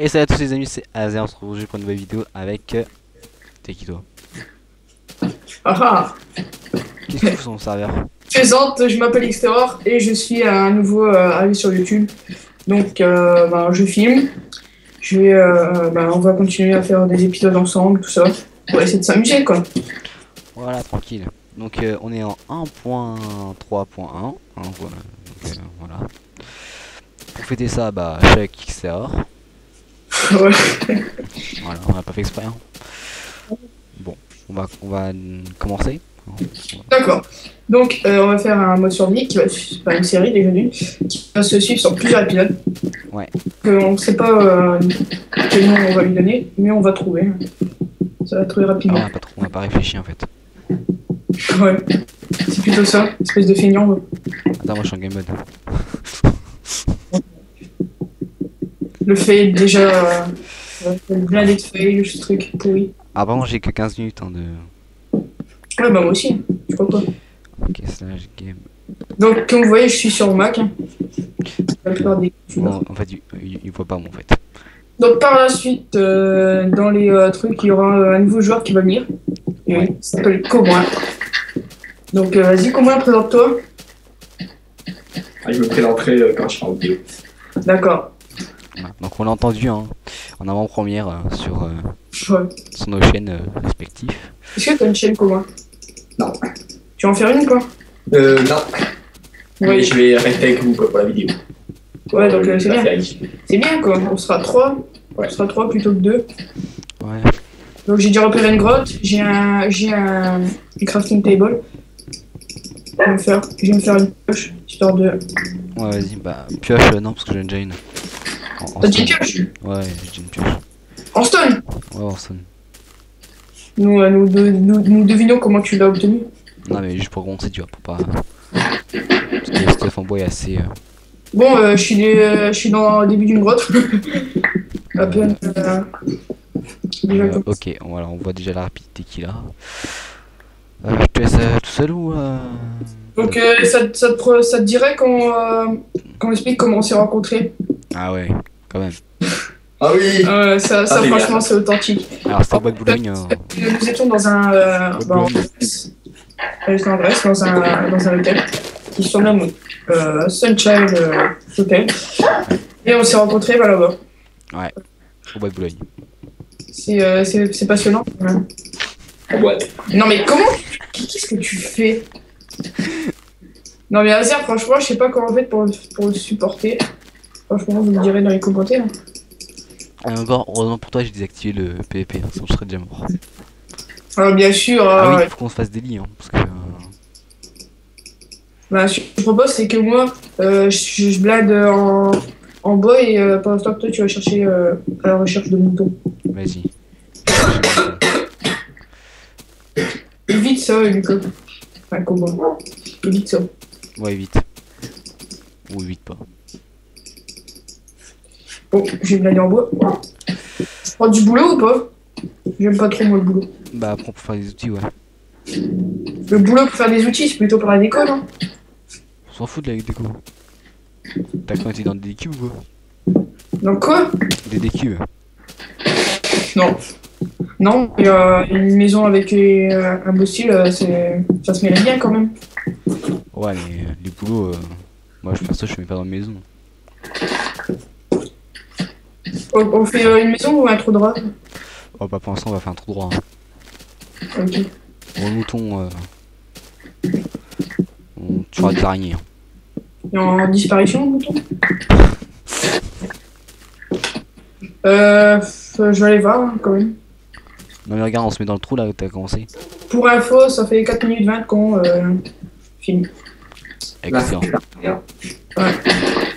Et salut à tous les amis, c'est Azer, on se retrouve aujourd'hui pour une nouvelle vidéo avec... T'es qui toi? Ah ah. Qu'est-ce que tu fais sur mon serveur? Présente, je m'appelle Xterror et je suis à nouveau arrivé sur YouTube. Donc je filme. On va continuer à faire des épisodes ensemble, tout ça. On va essayer de s'amuser quoi. Voilà, tranquille. Donc on est en 1.3.1, hein, voilà. Voilà. Pour fêter ça, bah, chaque Xterror. Ouais. Voilà, on n'a pas fait exprès. Hein. Bon, on va commencer. D'accord. Donc on va faire un mode survie qui va enfin, une série déjà d'une qui va se suivre sur plusieurs épisodes. Ouais. On ne sait pas quel nom on va lui donner, mais on va trouver. Ça va trouver Ah, rapidement. on n'a pas réfléchi en fait. Ouais. C'est plutôt ça, espèce de feignant. Ouais. Attends, moi je suis en game mode. Le fail déjà, blindé de fail, ce truc pourri. Ah, par contre, j'ai que 15 minutes hein, de. Ouais, bah moi aussi, je crois pas. Ok, slash game. Donc, comme vous voyez, je suis sur Mac. La plupart des Bon, en fait, il voit pas moi en fait. Donc, par la suite, dans les trucs, il y aura un nouveau joueur qui va venir. Et Ouais. il s'appelle Cobra. Donc, vas-y, Cobra, présente-toi. Ah, je me présenterai quand je serai en vidéo. D'accord. Voilà. Donc on l'a entendu hein, en avant-première sur Ouais. nos chaînes respectives. Est-ce que t'as une chaîne, Cobra? Non. Tu vas en faire une ou pas? Non. Mais Oui. je vais rester avec vous quoi, pour la vidéo. Ouais, donc c'est La bien. série. C'est bien, quoi. On sera 3. Ouais. On sera 3 plutôt que 2. Ouais. Donc j'ai déjà repéré une grotte, j'ai un crafting table. Je vais me faire une pioche, histoire de... Ouais, vas-y, bah, pioche, non, parce que j'en ai déjà une. En T'as dit stone. pioche? Ouais, j'ai déjà une pioche. En stone. Ouais, en stone. Nous devinons comment tu l'as obtenu. Non, mais juste pour commencer, tu vois, pour pas. Parce que le stuff en bois est assez. Bon, je suis dans le début d'une grotte. À peine... déjà comme... Ok, voilà, on voit déjà la rapidité qu'il a. Je te laisse tout seul ou. Donc ça te dirait qu'on explique comment on s'est rencontrés? Ah ouais, quand même. Ah oui. Ça Ah, génial. franchement c'est authentique. Alors, c'était au bois de Boulogne. Nous étions dans un... Boulogne. J'étais en Grèce, dans un hôtel qui se nomme Sunshine Hotel. Et on s'est rencontrés là-bas. Ouais, au bois de Boulogne. C'est passionnant. Ouais. En boîte. Non mais comment? Qu'est-ce que tu fais? Non mais Azer, franchement, je sais pas comment on fait pour le supporter. Franchement, vous me direz dans les commentaires. Et encore, heureusement pour toi, j'ai désactivé le PVP, hein, sinon je serais déjà mort. Alors bien sûr, Ah oui, faut qu'on se fasse des lits, hein, parce que. bah, ce que je propose, c'est que moi, je blinde en bois et pendant ce temps que toi, tu vas chercher à la recherche de moutons. Vas-y. Évite ça, Lucas. Enfin, comment? Évite ça. Ouais, vite. Ou vite pas. Bon, je vais blander en bois. Tu prends du boulot ou pas? J'aime pas trop moi le boulot. Bah, après, on peut faire des outils, ouais. Le boulot pour faire des outils, c'est plutôt pour la déco, non? On s'en fout de la déco. T'as quand été dans des décubes ou quoi? Donc quoi? Des décubes. Non. Non, il y a une maison avec un beau style, ça se mérite bien quand même. Ouais, mais les boulots, moi je fais ça, je fais pas dans la maison. On fait une maison ou un trou de rats? Oh, bah, pour l'instant, on va faire un trou droit. Hein. Ok. Pour le mouton, on tuera des araignées. Hein. Il est en disparition, le mouton? Je vais aller voir hein, quand même. Non, mais regarde, on se met dans le trou là où t'as commencé. Pour info, ça fait 4 minutes 20 qu'on filme. Excellent. Ouais.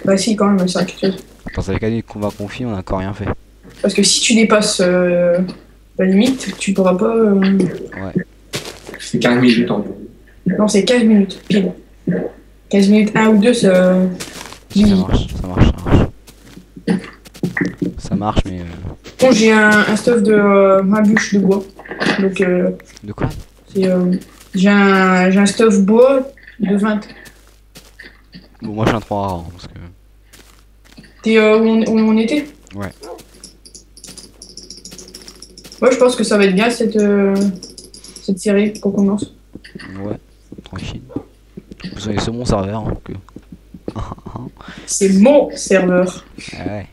Bah si, quand même, c'est quelque chose. Attends, ça fait 4 minutes qu'on va confier, on a encore rien fait. Parce que si tu dépasses la limite, tu pourras pas... Ouais. C'est 15 minutes en gros. Non, c'est 15 minutes, pile. 15 minutes 1 ou 2, ça... Ça marche, ça marche, ça marche. Ça marche, mais. Bon, j'ai un stuff de ma bûche de bois. Donc, De quoi? c'est... j'ai un stuff bois de 20. Bon, moi je suis un 3 rare, hein, parce que. T'es où on était? Ouais. Moi, je pense que ça va être bien cette série pour qu'on lance. Ouais, tranquille. Vous avez sur mon serveur. Hein, que... C'est mon serveur. Ah ouais,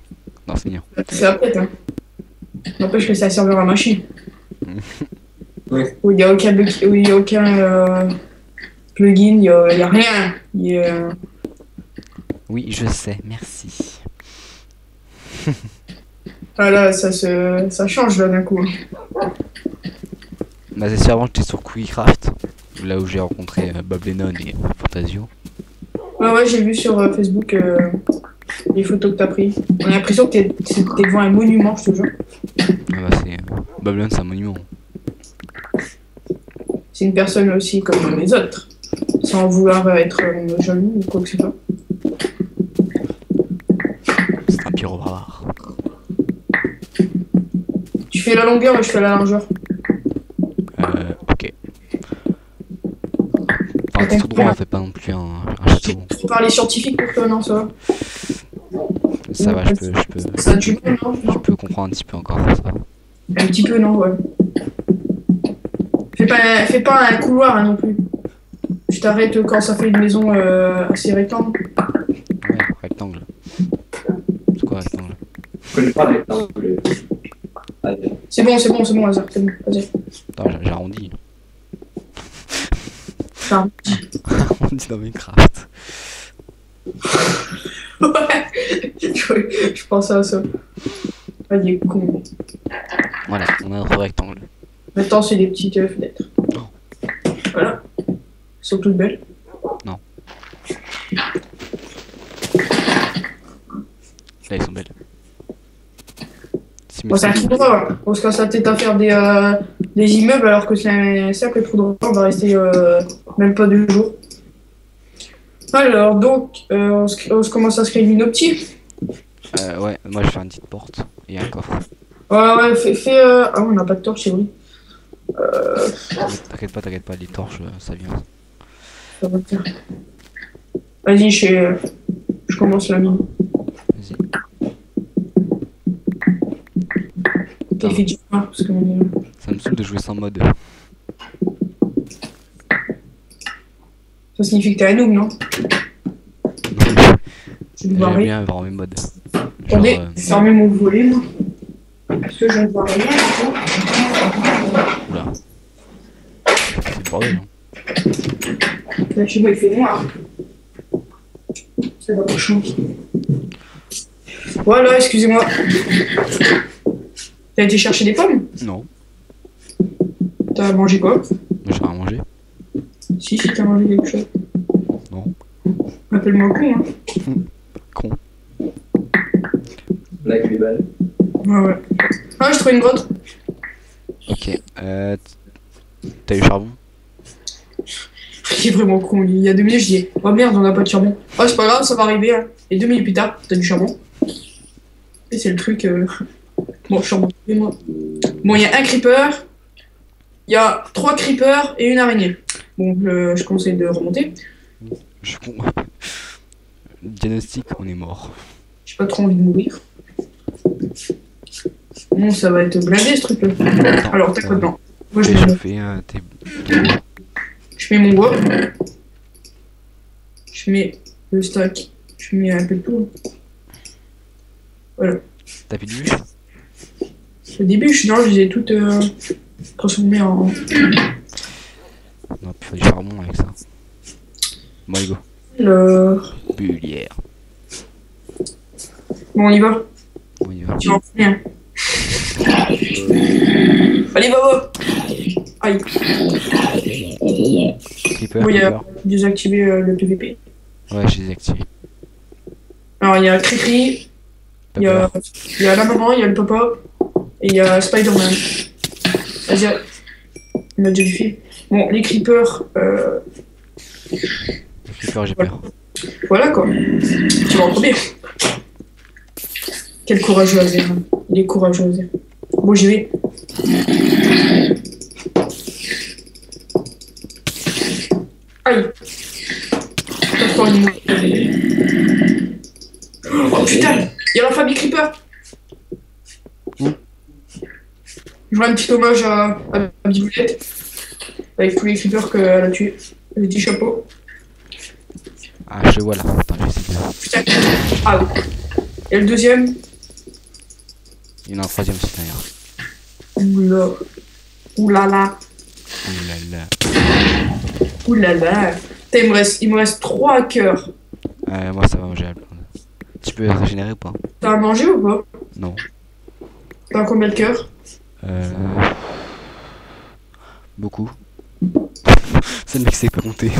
non, c'est mignon. C'est la pète, hein. N'empêche que c'est un serveur à machine. Ouais. Où il n'y a aucun, où il y a aucun plugin, il y a rien. Oui, je sais, merci. Voilà, ça change là d'un coup. Bah, c'est sûr, avant j'étais sur QuickCraft, là où j'ai rencontré Bob Lennon et Fantasio. Ouais, j'ai vu sur Facebook les photos que t'as pris. On a l'impression que t'es devant un monument, je te jure. Ah bah, c'est. Bob Lennon, c'est un monument. C'est une personne aussi comme les autres, sans vouloir être jaloux ou quoi que ce soit. C'est un pyro barbare. Tu fais la longueur et je fais la largeur. Ok. Enfin, tout droit, on fait pas non plus un château. Tu parles scientifique pour toi, non, ça va? Ça va, je peux. Ça tu peux, non? Je peux comprendre un petit peu encore ça. Un petit peu, non, ouais. Fais pas un couloir hein, non plus. Je t'arrête quand ça fait une maison assez rectangle. Ouais, rectangle. C'est quoi rectangle? Je connais pas les rectangles. Allez. C'est bon, Hazard, c'est bon, vas-y. Attends, j'ai arrondi. Pardon. Arrondi dans Minecraft. Ouais, je pensais à ça. Ah, il est con. Voilà, on a notre rectangle. Maintenant, c'est des petites fenêtres. Oh. Voilà. Elles sont toutes belles. Non. Là, ils sont belles. Si, mais Bon, c'est un trou droit. On se casse la tête à faire des immeubles alors que c'est un simple trou droit. On va rester même pas 2 jours. Alors, donc, on se commence à se créer une optique. Ouais, moi je vais faire une petite porte et un coffre. Ouais, fais. Ah, on n'a pas de torche, c'est vrai. T'inquiète pas, les torches, ça vient. Ça va faire. Vas-y, je commence la mine. Vas-y. Effectivement, parce que. Ça me saoule de jouer sans mode. Ça signifie que t'es un noob, non? Je vais J'aime voir rien. bien avoir mes modes. Genre, Attendez, fermez mon volet, moi. Parce que je ne vois rien, du coup. oula. C'est le bordel. Hein. Là, chez moi, il fait noir. Ça va pas changer. Voilà, excusez-moi. T'as été chercher des pommes? Non, T'as mangé quoi? j'ai rien mangé. Si, t'as mangé quelque chose. Non. Appelle-moi con, hein. Con. Là, avec les balles. Ouais. Ah, j'ai trouvé une grotte. Ok. T'as eu charbon? Il est vraiment con. Il y a 2 minutes, je dis oh merde, on n'a pas de charbon. Oh, c'est pas grave, ça va arriver. Hein. Et 2 minutes plus tard, t'as du charbon. Et c'est le truc. Bon, charbon. Bon, il y a un creeper. Il y a 3 creepers et une araignée. Bon, je conseille de remonter. Je suis con. Diagnostic, on est mort. J'ai pas trop envie de mourir. Bon, ça va être blindé ce truc-là. Alors, t'as quoi dedans? Moi, je mets mon bois. Je mets le stack. Je mets un peu de tout. Voilà. T'as plus de bûche? Au début, je les ai toutes transformées en. On a pu faire du charbon avec ça. Bon, allez, go. Alors. Bullière. Bon, on y va. On y va. Tu vas en prendre un. Allez, va. Aïe. Creeper, Bon, il y a creeper. désactivé le PVP. Ouais, j'ai désactivé. Alors, il y a Cricri, il y a la maman, il y a le papa, et il y a Spider-Man. Vas-y, il m'a déjà du film. Bon, les creepers, Creeper, j'ai peur. voilà quoi. Tu vas en premier. Quel courageux Azir. Hein. Il est courageux Azir. Bon, j'y vais. Aïe. Oh putain, il y a la famille Creeper. Où? Je vois un petit hommage à Biboulette. Avec tous les creepers qu'elle a tués. Le petit chapeau. Ah, je le vois là. Attends, je vais essayer de... Putain. Ah oui. Et le deuxième. Il y en a un troisième aussi d'ailleurs. Oula. Oulala. Oulala. Oulala. Putain, il me reste 3 cœurs. Moi ça va, j'ai à le prendre. Tu peux régénérer ou pas? T'as à manger ou pas? Non. T'as combien de cœurs? Beaucoup. C'est le mec qui sait pas compter.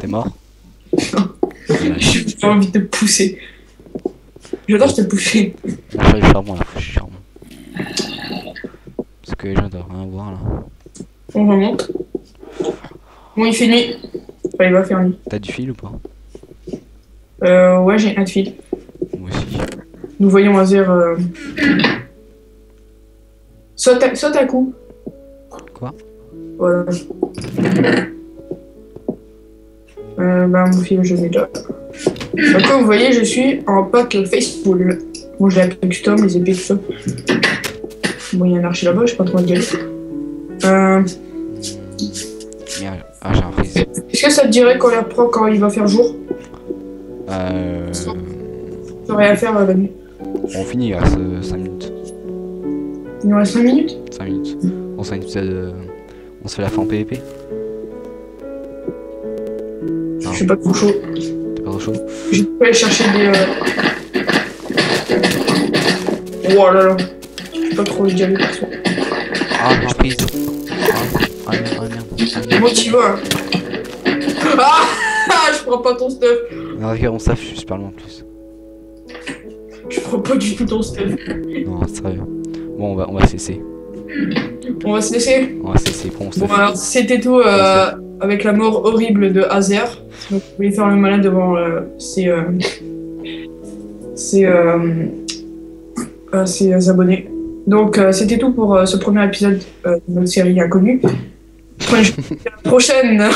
T'es mort? J'ai pas envie de te pousser. J'adore te pousser. On va faire le charbon là, faut que je charbon. Parce que les gens doivent rien voir là. On remonte. Bon, il fait nuit. Enfin, il va faire nuit. T'as du fil ou pas? Ouais, j'ai un de fil. Moi aussi. Nous voyons Azer. Saute un coup. Quoi? Voilà. Bah, mon fil, je l'ai déjà. Donc, comme vous voyez, je suis en pack Facepool. Bon, j'ai appris custom, les épées, tout ça. Bon, il y a un archer là-bas, je sais pas trop y aller. Merde. Ah, j'ai un freeze. Est-ce que ça te dirait qu'on les reprend quand il va faire jour? J'aurais à faire la nuit. On finit, il reste 5 minutes. Il nous reste 5 minutes? 5 minutes. On se fait une petite, on se fait la fin en PVP. Je suis pas trop chaud. T'es pas trop chaud? Je peux aller chercher des. Oh là là. Je suis pas trop d'y aller perso. Ah, un freeze. Ah merde, ah merde. Moi tu vas. Ah je prends pas ton stuff. Non, regarde, on s'affiche, je suis super loin en plus. Je prends pas du tout ton stuff. Non, sérieux. Bon, on va cesser. On va se laisser. On va cesser, prends mon stuff. Bon alors c'était tout avec la mort horrible de Azer. Donc vous voulez faire le malin devant ses abonnés. Donc c'était tout pour ce premier épisode de notre série Inconnue. À la prochaine.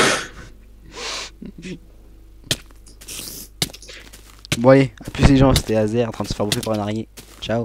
Bon allez, à plus les gens, c'était Azer en train de se faire bouffer par un araignée. Ciao.